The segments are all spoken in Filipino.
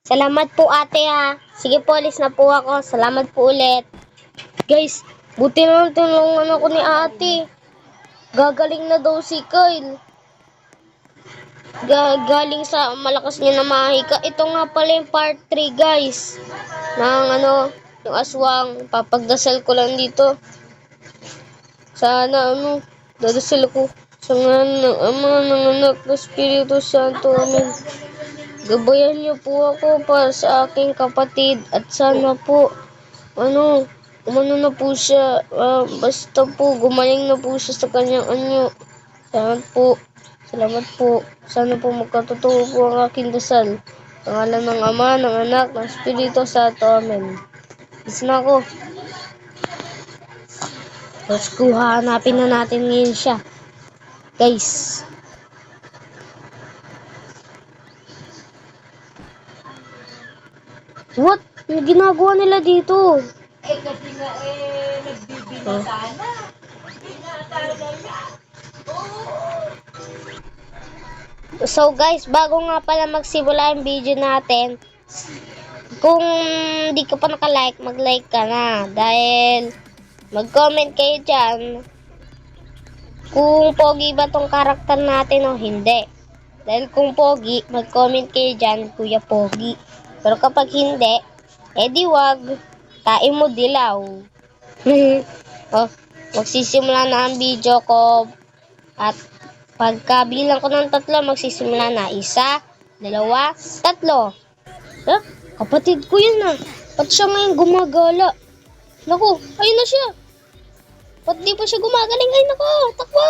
Salamat po ate ha. Sige po, alis na po ako. Salamat po ulit. Guys, buti na tulungan ako ni ate. Gagaling na daw si Kyle. Galing sa malakas niya na mahika. Ito nga pala yung part 3 guys. Ng yung aswang. Papagdasal ko lang dito. Sana dadasal ko. Sa ngalan ng Ama, ng Anak, ng Espiritu Santo. Amen. Gabayan niyo po ako para sa aking kapatid. At sana po, umano na po siya. Basta po, gumaling na po siya sa kanyang anyo. Salamat po. Sana po magkatotoo po ang aking dasal. Sa ngalan ng Ama, ng Anak, ng Espiritu Santo. Amen. Isa na ako. Let's go, hanapin na natin ngayon siya. Guys. What? Yung ginagawa nila dito? Kasi nga nagbibina sana. So guys, bago nga pala magsimula yung video natin, kung di ka pa naka-like, mag-like ka na. Dahil mag-comment kayo dyan kung pogi ba tong karakter natin o hindi. Dahil kung pogi, mag-comment kayo dyan, Kuya Pogi. Pero kapag hindi, edi wag, tain mo dilaw. Magsisimula na ang video ko. At pagkabilang ko ng 3, magsisimula na. 1, 2, 3. Kapatid ko yun Ba't siya ngayon gumagala? Naku, ayun na siya. Ba't di pa siya gumagaling? Ay naku, takbo!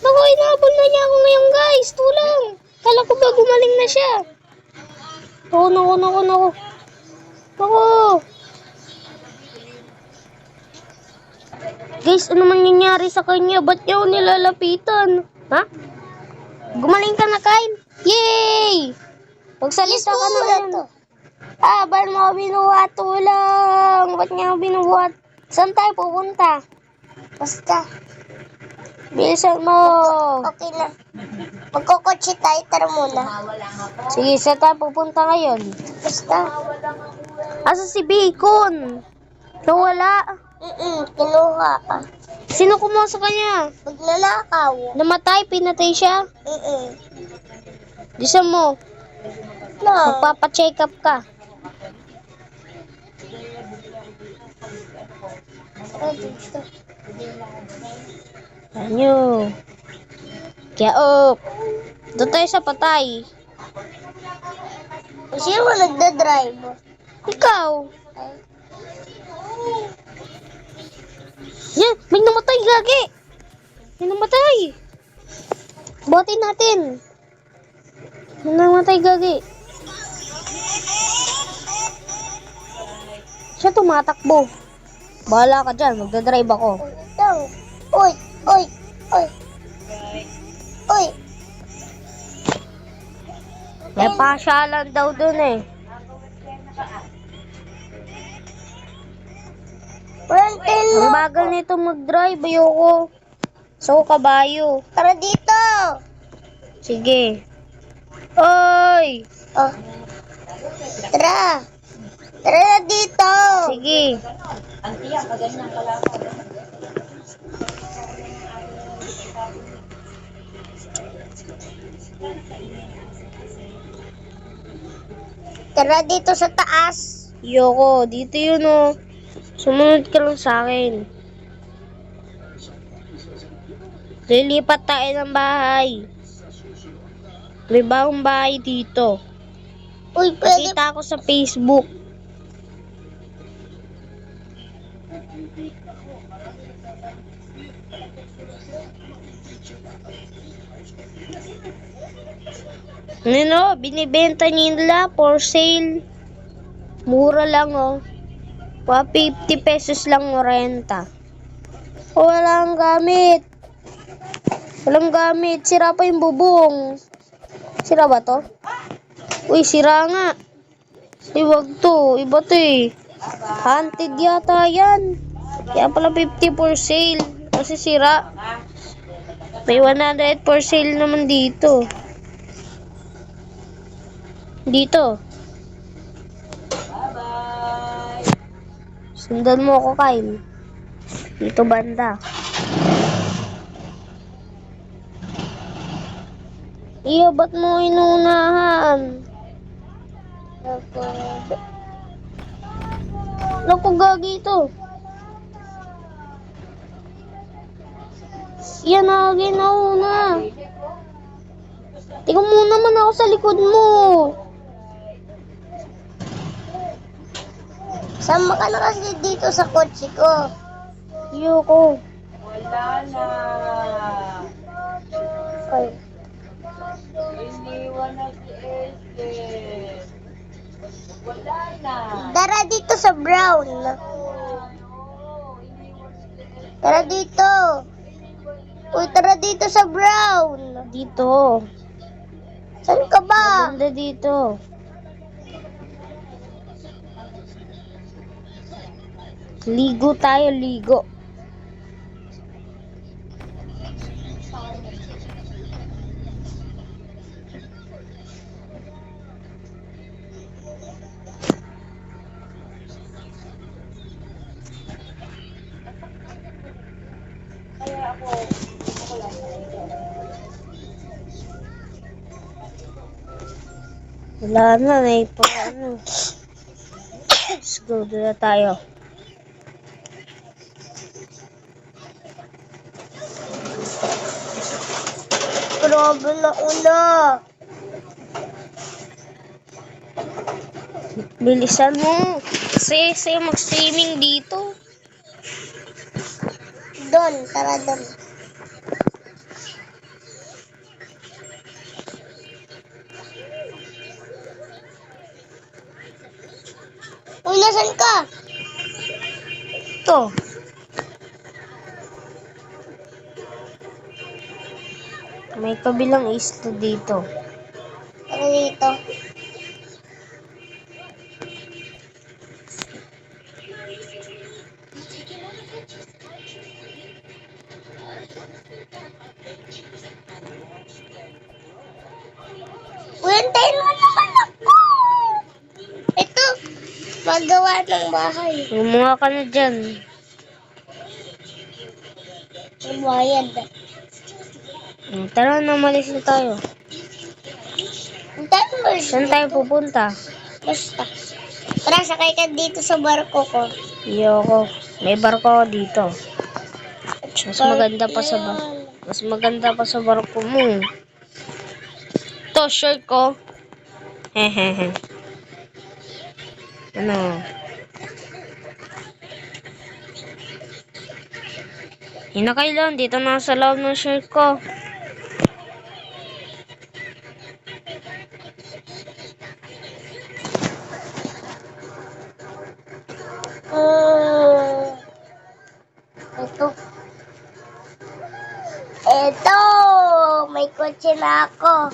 Naku, inabol na niya ako ngayon guys. Tulang. Kala ko ba gumaling na siya? Naku. Guys, ano mangyayari sa kanya? Ba't niya ako nilalapitan? Ha? Gumaling ka na, Kyle? Yay! Magsalita ka na yan. Ba't mo ako binuhat? Tulang! Ba't niya ako binuhat? Saan tayo pupunta? Basta. Bilisan mo. Okay na. Magkukotse tayo, tara muna. Sige, saan tayo pupunta ngayon? Basta. Asa si Bacon? Nawala. Kinuha ka. Sino kumuha sa kanya? Magnanakaw. Namatay, pinatay siya. Bilisan mo. No. Magpapa-check up ka. Anyo. Kaya doon tayo sa patay. Sino mo nagdadrive? Ikaw. Yan, may namatay, gagi. May namatay. Buhatin natin. May namatay, gagi. Siya tumatakbo. Bahala ka dyan, magdadrive ako. Uy. May pasyalan daw dun Ang bagal nito mag-drive, ayoko. So, kabayo. Tara dito. Sige. Oy! Oh. Tara na dito. Sige. Tara dito sa taas. Ayoko, dito yun Sumunod ka lang sa akin. Lilipat tayo ng bahay. May bagong bahay dito. Uy, pwede. Nakita ko sa Facebook. Binibenta nila for sale. Mura lang 50 pesos lang renta. Walang gamit. Sira pa yung bubong. Sira ba to? Uy, sira nga. Wag to. Iba to Haunted yata yan. Kaya pala 50 for sale. Kasi sira. May 100 for sale naman dito. Sundan mo ako, Kyle. Dito banda. Iyo, ba't mo inuunahan? Naku, gagi ito. Yan na, ginauna. Tingnan mo naman ako sa likod mo. Sama ka na kasi dito sa kotse ko. Ayoko. Wala na. Ay. Iniwan na si Ellen. Wala na. Tara dito sa brown. Tara dito. Uy, tara dito sa brown. Dito. Saan ka ba? Maganda dito. Ligo tayo, ligo. Wala na, may pa ano. Let's go, doon na tayo. Grabe na una. Bilisan mo. Kasi mag-swimming dito. Doon, tara doon. Uy, nasan ka? Ito. May kabilang isla dito. Tara dito. Uy, antayin mo naman ako. Ito, magawa ng bahay. Gumawa ka na dyan. May bayad. Tara na, malis na tayo. Antayin mo. Saan tayo pupunta? Basta. Tara, sakay ka dito sa barko ko. Ayoko. May barko ako dito. Mas maganda pa sa Mas maganda pa sa barko mo. Ito, shirt ko. Hehehe. Ano? Hinakailan, dito na sa loob ng shirt ko. Ito. Ito! May kotse na ako.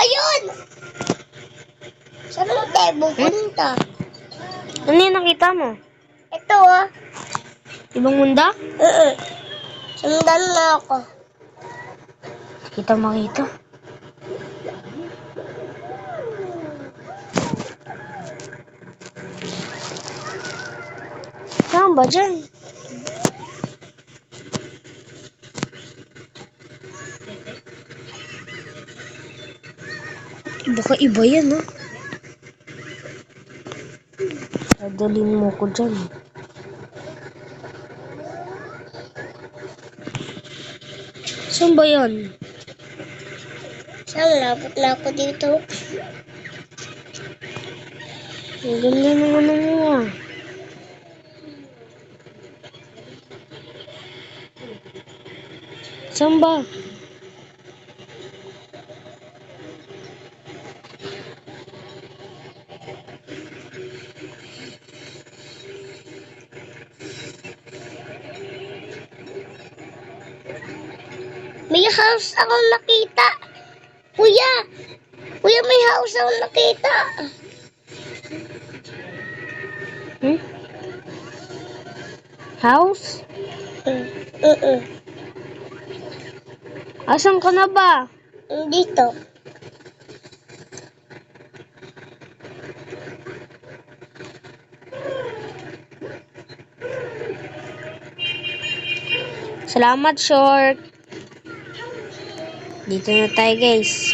Ayun! Saan mo tayo pupunta? Ano yung nakita mo? Ito ah. Ibang munda? Sundan na ako. Kita makita. Saan ba dyan? Baka iba yan, ha? Dadalhin mo ko dyan. Saan ba yan? Saan? Lapot na ako dito. Ang ganda ng ano mo, ah. Saan ba? May house akong nakita. Kuya! Kuya, may house akong nakita. Hmm? House? Asan ka na ba? Dito. Salamat, short. Dito na tayo, guys.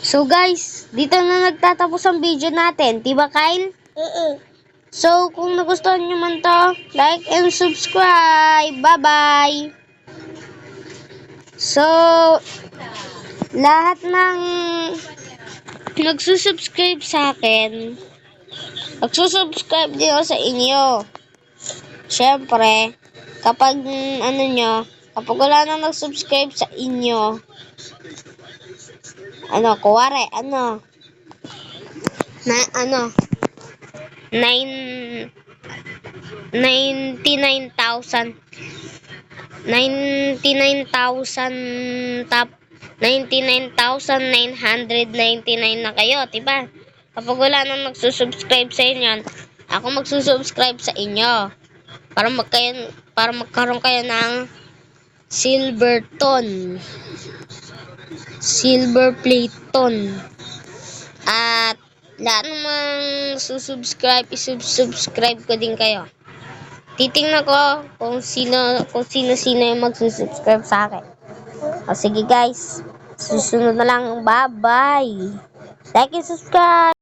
So, guys, dito na nagtatapos ang video natin. Diba, Kyle? So, kung nagustuhan nyo man to, like and subscribe. Bye-bye! So, lahat ng nagsusubscribe sa akin, magsusubscribe din ako sa inyo. Siyempre, kapag kapag wala nang nag-subscribe sa inyo, kuwari, 99,000 99,999 na kayo, diba? Kapag wala nang nagsusubscribe sa inyo, ako magsusubscribe sa inyo para magkaroon kayo ng silver plate ton. At lahat namang susubscribe, isubscribe ko din kayo. Titingnan ko kung sino yung magsusubscribe sa akin. O sige guys, susunod na lang. Bye-bye. Like and subscribe.